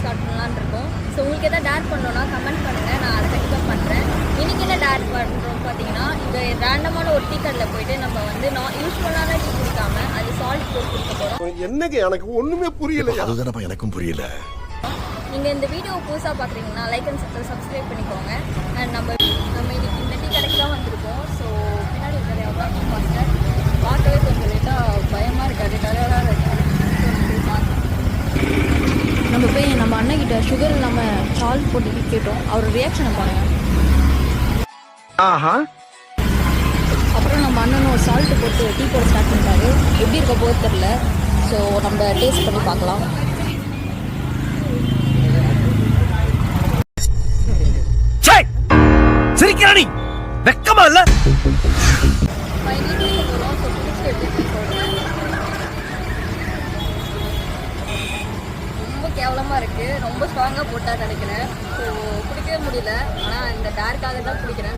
Start பண்ணலான்னு இருக்கோம். So உங்களுக்கு எதாவது டேர் பண்ணணும்னா கமெண்ட் பண்ணுங்கள், நான் அதை கண்டிப்பாக பண்ணுறேன். இன்றைக்கி என்ன டேர் பண்ணுறோம் பார்த்தீங்கன்னா, இந்த ரேண்டமான ஒரு டீ கடையில் போயிட்டு நம்ம வந்து யூஸ்வலான டீ குடிக்காமல் அது சால்ட் போட்டு கொடுக்க போகிறோம். என்னங்க எனக்கு ஒன்றுமே புரியல. அதுதானப்பா எனக்கும் புரியல. நீங்கள் இந்த வீடியோ புதுசாக பார்க்குறீங்கன்னா லைக் அண்ட் சப்ஸ்கிரைப் பண்ணிக்கோங்க. அண்ட் நம்ம இன்னைக்கு இந்த டீ கடைக்கு தான் வந்திருக்கோம். ஸோ பின்னாடி இருக்கிற எவ்வளோ டீ மாஸ்டர் பார்க்கவே கொஞ்சம் லேட்டாக பயமாக இருக்காது, டயர்டாக இருக்குது. நம்ம போய் நம்ம அண்ணன்கிட்ட சுகர் இல்லாமல் சால்ட் போட்டு கேட்டோம். அவர் ரியாக்ஷனை பாருங்கள். அப்புறம் நம்ம அண்ணனும் ஒரு சால்ட்டு போட்டு டீ போட ஸ்டார்ட் பண்ணிட்டாரு. எப்படி இருக்க போது தெரில. ஸோ நம்ம டேஸ்ட் பண்ணி பார்க்கலாம். சிரிக்கிறானி வெக்கமா இல்ல? ரொம்ப கேவலமாக இருக்குது, ரொம்ப ஸ்ட்ராங்காக போட்டால் நினைக்கிறேன். ஸோ குடிக்கவே முடியல. ஆனால் இந்த டார்க்காக தான் குடிக்கிறேன்.